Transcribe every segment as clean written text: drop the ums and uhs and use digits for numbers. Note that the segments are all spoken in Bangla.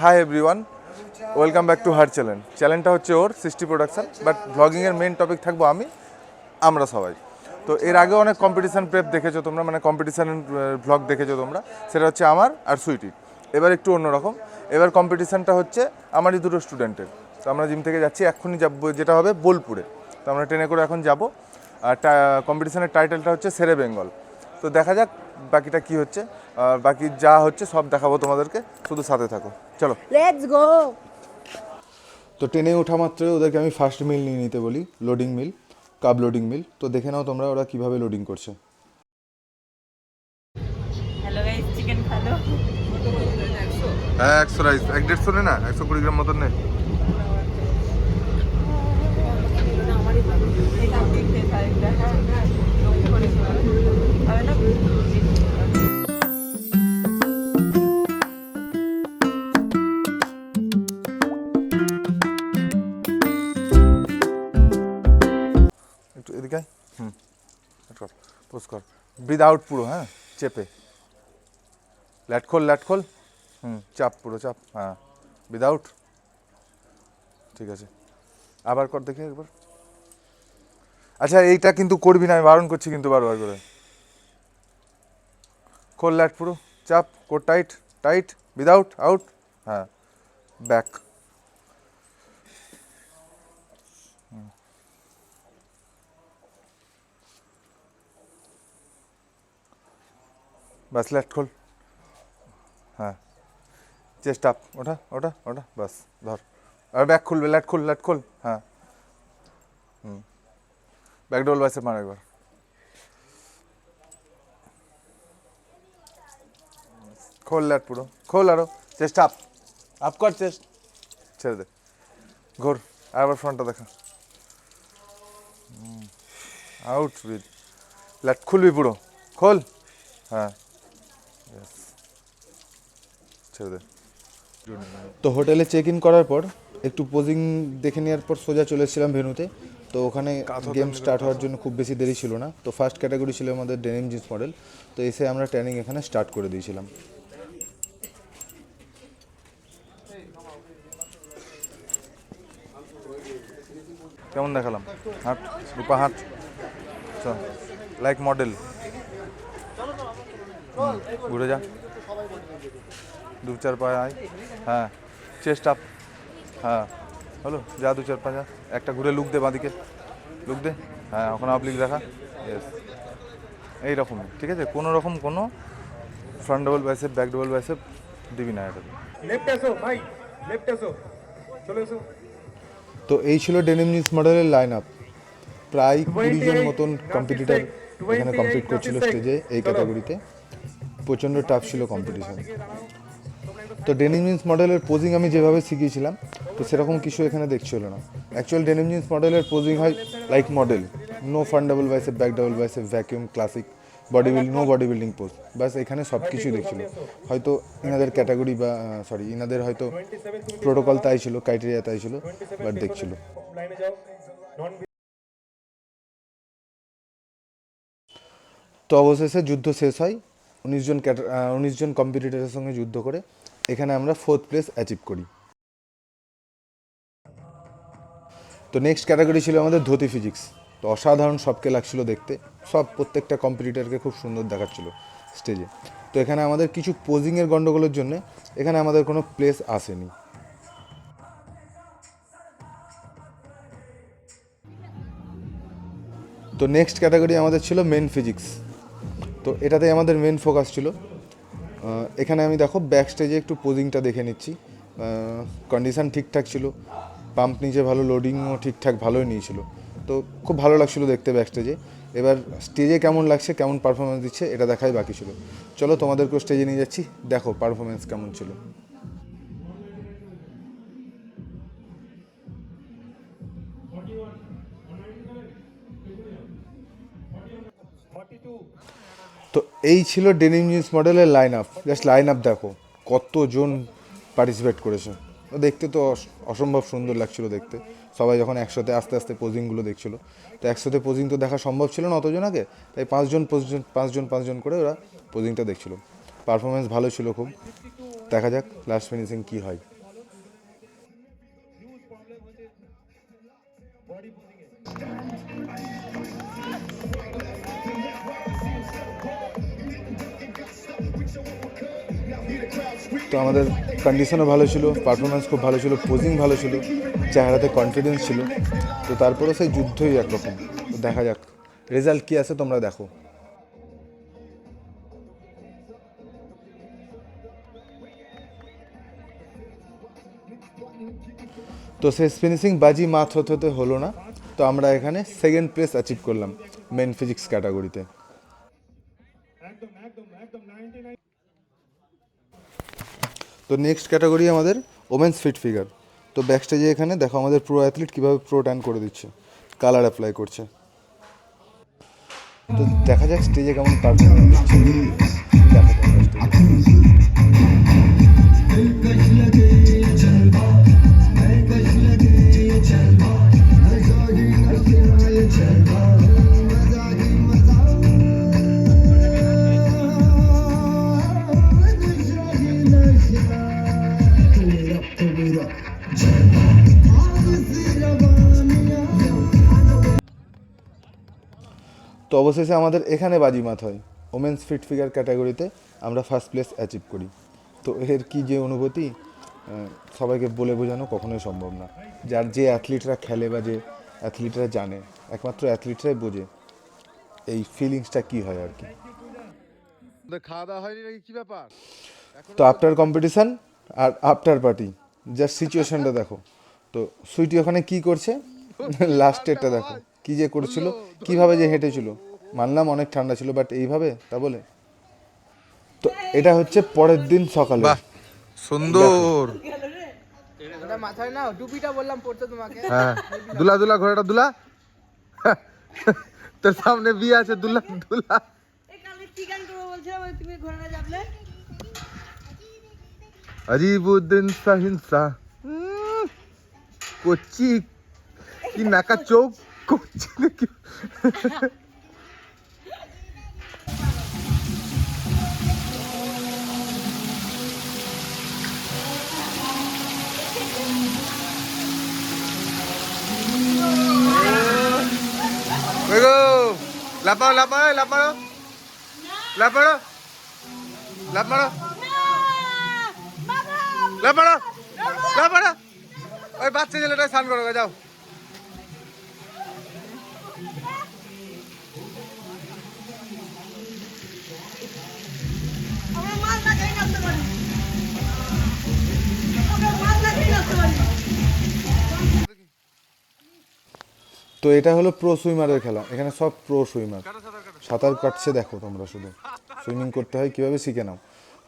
Hi everyone, welcome back to her channel. চ্যানেলটা হচ্ছে ওর সৃষ্টি প্রোডাকশান, বাট ব্লগিংয়ের মেন টপিক থাকবো আমরা সবাই। তো এর আগে অনেক কম্পিটিশান প্রেপ দেখেছো তোমরা, মানে কম্পিটিশান ব্লগ দেখেছো তোমরা, সেটা হচ্ছে আমার আর সুইটি। এবার একটু অন্যরকম, এবার কম্পিটিশানটা হচ্ছে আমারই দুটো স্টুডেন্টের। তো আমরা জিম থেকে যাচ্ছি, এক্ষুনি যাবো, যেটা হবে বোলপুরে। তো আমরা ট্রেনে করে এখন যাবো। আর কম্পিটিশানের টাইটেলটা হচ্ছে শেরে বেঙ্গল। তো দেখা যাক বাকিটা কি হচ্ছে, বাকি যা হচ্ছে সব দেখাবো তোমাদেরকে, শুধু সাথে থাকো, চলো লেটস গো। তো ট্রেনে ওঠা মাত্রই ওদেরকে আমি ফার্স্ট মিল নিয়ে নিতে বলি, লোডিং মিল, কাব লোডিং মিল। তো দেখে নাও তোমরা ওরা কীভাবে লোডিং করছে। হ্যালো গাইস, চিকেন খালো। হ্যাঁ, 100 রাইস, 150 নে না, 120 গ্রাম মতন নে। একটু এদিকে আয়। কর, পোজ কর, ব্রিদ আউট পুরো, হ্যাঁ চেপে, ল্যাট খোল, চাপ পুরো চাপ, হ্যাঁ ব্রিদ আউট। ঠিক আছে, আবার কর দেখে একবার। আচ্ছা, এইটা কিন্তু করবি না, আমি বারণ করছি কিন্তু বারবার করে। খোল ল্যাট পুরো, চাপ, core tight, tight, without out, হ্যাঁ ব্যাক। বাস ল্যাট খোল, হ্যাঁ চেস্ট আপ, ওটা ওটা ওটা, বাস ধর। আর ব্যাক খুলবে, ল্যাট খোল, হ্যাঁ ব্যাক ডবল বাইসেপ মার একবার। খোল ল্যাট পুরো, খোল আরো, চেস্ট আপ, আপ কর চেস্ট, ছেড়ে দে, ঘোর, আবার ফ্রন্টটা দেখা, আউট উইথ, ল্যাট খুলবি পুরো, খোল, হ্যাঁ ছেড়ে দে। তো হোটেলে চেক ইন করার পর একটু পোজিং দেখে নেওয়ার পর সোজা চলে এসেছিলাম ভেন্যুতে। তো ওখানে গেম স্টার্ট হওয়ার জন্য খুব বেশি দেরি ছিল না। তো ফার্স্ট ক্যাটাগরি ছিল আমাদের ডেনিম জিন্স মডেল। তো এসে আমরা ট্রেনিং এখানে স্টার্ট করে দিয়েছিলাম। কেমন দেখালাম? হাট রূপা হাট, লাইক মডেল, ঘুরে যা, দু চার পায়ে আয়, হ্যাঁ চেস্ট আপ, হ্যাঁ হলো, যা দু চার পা যা, একটা ঘুরে লুক দে বাঁদিকে, লুক দে, হ্যাঁ ওখানে আপ্লিক দেখা, ইয়েস এইরকম। ঠিক আছে, কোনো রকম কোনো front double bicep, back double bicep দিবি না এটা। লেফট এসো ভাই, লেফট এসো, চলে এসো। তো এই ছিল ডেনিম জিন্স মডেলের লাইন আপ। প্রায় 20 জন 28 মতন কম্পিটিটার এখানে কমপ্লিট করছিল স্টেজে এই ক্যাটাগরিতে। প্রচণ্ড টাফ ছিল কম্পিটিশন। তো ডেনিম জিন্স মডেলের পোজিং আমি যেভাবে শিখিয়েছিলাম, তো সেরকম কিছু এখানে দেখছিল না। অ্যাকচুয়াল ডেনিম জিন্স মডেলের পোজিং হয় like model, no front double biceps, back double biceps, vacuum, classic, no body building pose. বাস এখানে সব কিছুই দেখছিল। হয়তো ইনাদের ক্যাটাগরি বা ইনাদের হয়তো প্রোটোকল তাই ছিল, ক্রাইটেরিয়া তাই ছিল, বাট দেখছিল। লাইনে যাও, নন তো অবশেষে যুদ্ধ শেষ হয়। 19 জন কম্পিটিটরের সঙ্গে যুদ্ধ করে এখানে আমরা 4th প্লেস অ্যাচিভ করি। তো নেক্সট ক্যাটাগরি ছিল আমাদের ধুতি ফিজিক্স। তো অসাধারণ সবকে লাগছিল দেখতে, প্রত্যেকটা কম্পিটিটরকে খুব সুন্দর দেখাচ্ছিল স্টেজে। তো এখানে আমাদের কিছু পোজিংয়ের গণ্ডগোলের জন্য এখানে আমাদের কোনো প্লেস আসেনি। তো নেক্সট ক্যাটাগরি আমাদের ছিল মেন ফিজিক্স। তো এটাতে আমাদের মেন ফোকাস ছিল। এখানে আমি দেখো ব্যাক স্টেজে একটু পোজিংটা দেখে নিচ্ছি। কন্ডিশান ঠিকঠাক ছিল, পাম্প নিচে ভালো, লোডিংও ঠিকঠাক ভালোই নিয়েছিল। তো খুব ভালো লাগছিলো দেখতে ব্যাক স্টেজে। এবার স্টেজে কেমন লাগছে, কেমন পারফরমেন্স দিচ্ছে, এটা দেখাই বাকি ছিল। চলো তোমাদেরকেও স্টেজে নিয়ে যাচ্ছি, দেখো পারফরমেন্স কেমন ছিল। তো এই ছিল ডেনিম জিন্স মডেলের line up. Just line up দেখো কতজন পার্টিসিপেট করেছে। দেখতে তো অসম্ভব সুন্দর লাগছিল দেখতে। সবাই যখন একসাথে আস্তে আস্তে পোজিংগুলো দেখছিলো, তো একসাথে পোজিং তো দেখা সম্ভব ছিল না অতজন আগে, তাই পাঁচজন করে ওরা পোজিংটা দেখছিলো। পারফরমেন্স ভালো ছিল খুব। দেখা যাক লাস্ট ফিনিশিং কি হয়। তো আমাদের কন্ডিশনও ভালো ছিল, পারফরমেন্স খুব ভালো ছিল, পোজিং ভালো ছিল, চেহারাতে কনফিডেন্স ছিল। তো তারপরেও সেই যুদ্ধই একরকম। তো দেখা যাক রেজাল্ট কী আছে, তোমরা দেখো। তো শেষ ফিনিশিং বাজি মাত হতে হতে হলো না। তো আমরা এখানে সেকেন্ড প্লেস অ্যাচিভ করলাম মেন ফিজিক্স ক্যাটাগরিতে। তো নেক্সট ক্যাটাগরি আমাদের ওমেন্স ফিট ফিগার। তো ব্যাকস্টেজে এখানে দেখো আমাদের প্রো অ্যাথলিট কীভাবে প্রো ট্যান করে দিচ্ছে, কালার অ্যাপ্লাই করছে। তো দেখা যাক স্টেজে কেমন পারফরমেন্স দিচ্ছে। দেখা যাক স্টেজে। তো অবশেষে আমাদের এখানে বাজিমাত হয়, ওমেন্স ফিট ফিগার ক্যাটাগরিতে আমরা ফার্স্ট প্লেস অ্যাচিভ করি। তো এর কি যে অনুভূতি সবাইকে বলে বোঝানো কখনোই সম্ভব না। যার যে অ্যাথলিটরা খেলে বা যে অ্যাথলিটরা জানে, একমাত্র অ্যাথলিটরাই বোঝে এই ফিলিংসটা কী হয় আর কি। খাওয়া দাওয়া হয়নি নাকি, কি ব্যাপার? তো আফটার কম্পিটিশান আর আফটার পার্টি জাস্ট সিচুয়েশনটা দেখো। তো সুইটি ওখানে কি করছে, লাস্টেরটা দেখো কি যে করেছিল, কিভাবে যে হেঁটেছিল। মানলাম অনেক ঠান্ডা ছিল, বাট এইভাবে তা বলে। তো এটা হচ্ছে পরের দিন সকালে। সুন্দর। ওটা মাথায় নাও, টুপিটা বললাম পড়তে তোমাকে। হ্যাঁ, দুলা দুলা ঘোড়াটা দুলা। তোর সামনে বিয়ে আছে, দুলা দুলা। এই কালকে কি গান করবো বলছিলাম, তুমি ঘোড়া যাবলে। अजीबुद्दीन साहिंसा कोची की नाका चौक कोची ने की Luego, la paro, la paro, la paro, la paro, la paro. লাপাড়া লাপাড়া, ওই বাচ্চা ছেলেটা স্নান করো, যাও। তো এটা হলো প্রো সুইমারের খেলা। এখানে সব প্রো সুইমার সাঁতার কাটছে, দেখো তোমরা শুধু সুইমিং করতে হয় কীভাবে শিখে নাও।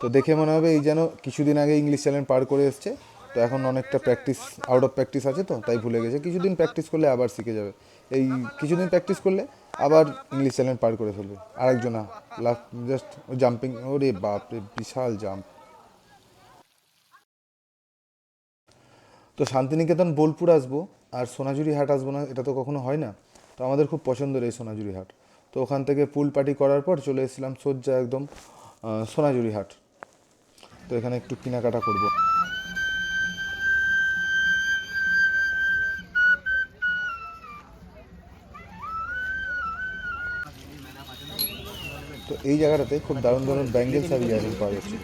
তো দেখে মনে হবে এই যেন কিছুদিন আগে ইংলিশ চ্যানেল পার করে এসছে। তো এখন অনেকটা প্র্যাকটিস, আউট অফ প্র্যাকটিস আছে, তো তাই ভুলে গেছে। কিছুদিন প্র্যাকটিস করলে আবার শিখে যাবে। এই কিছুদিন প্র্যাকটিস করলে আবার ইংলিশ চ্যানেল পার করে ফেলবে। আরেকজনা জাস্ট জাম্পিং, ওরে বাপরে বিশাল জাম্প। তো শান্তিনিকেতন বোলপুর আসবো আর সোনাঝুরি হাট আসবো না, এটা তো কখনো হয় না। তো আমাদের খুব পছন্দের এই সোনাঝুরি হাট। তো ওখান থেকে পুল পার্টি করার পর চলে এসেছিলাম সোজা একদম সোনাঝুরি হাট। তো এখানে একটু কেনাকাটা করব। তো এই জায়গাটাতে খুব দারুণ দারুণ ব্যাঙ্গেলস আর ইয়ারিং পাওয়া যাচ্ছে।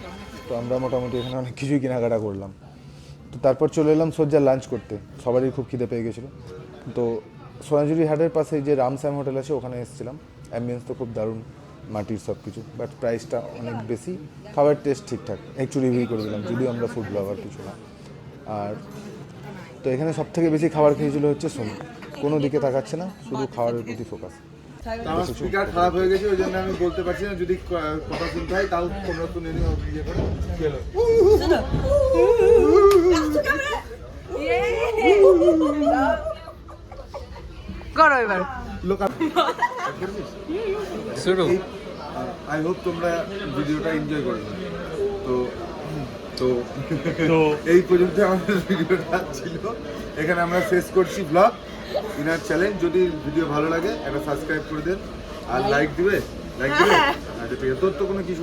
তো আমরা মোটামুটি এখানে অনেক কিছুই কেনাকাটা করলাম। তো তারপর চলে এলাম সোজা লাঞ্চ করতে, সবারই খুব খিদে পেয়ে গেছিলো। তো সোনাঝুরি হাটের পাশে যে রামশ্যাম হোটেল আছে ওখানে এসেছিলাম। অ্যাম্বিয়েন্স তো খুব দারুণ, মাটির সব কিছু, বাট প্রাইসটা অনেক বেশি। খাবার টেস্ট ঠিকঠাক, একটু রিভিউ করে দিলাম, যদিও আমরা ফুড ব্লগার কিছু না। আর তো এখানে সব থেকে বেশি খাবার খেয়েছিল হচ্ছে সোনু, কোনো দিকে তাকাচ্ছে না, শুধু খাবারের প্রতি ফোকাস। আমার স্পিকার খারাপ হয়ে গেছে, ওই জন্য আমি বলতে পারছি না। যদি কথা শুনতে হয় তাও তোমরা শুনে নিও, ইয়ে করে খেলো। করো এবার। আই হোপ তোমরা ভিডিওটা এনজয় করবে। তো তো এই পর্যন্ত আমাদের ভিডিওটা ছিল। এখানে আমরা শেষ করছি ব্লগ ইনার চ্যালেঞ্জ। যদি ভিডিও ভালো লাগে একটা সাবস্ক্রাইব করে দেন আর লাইক দিবে। আচ্ছা ঠিক আছে, তোর তো কোনো কিছু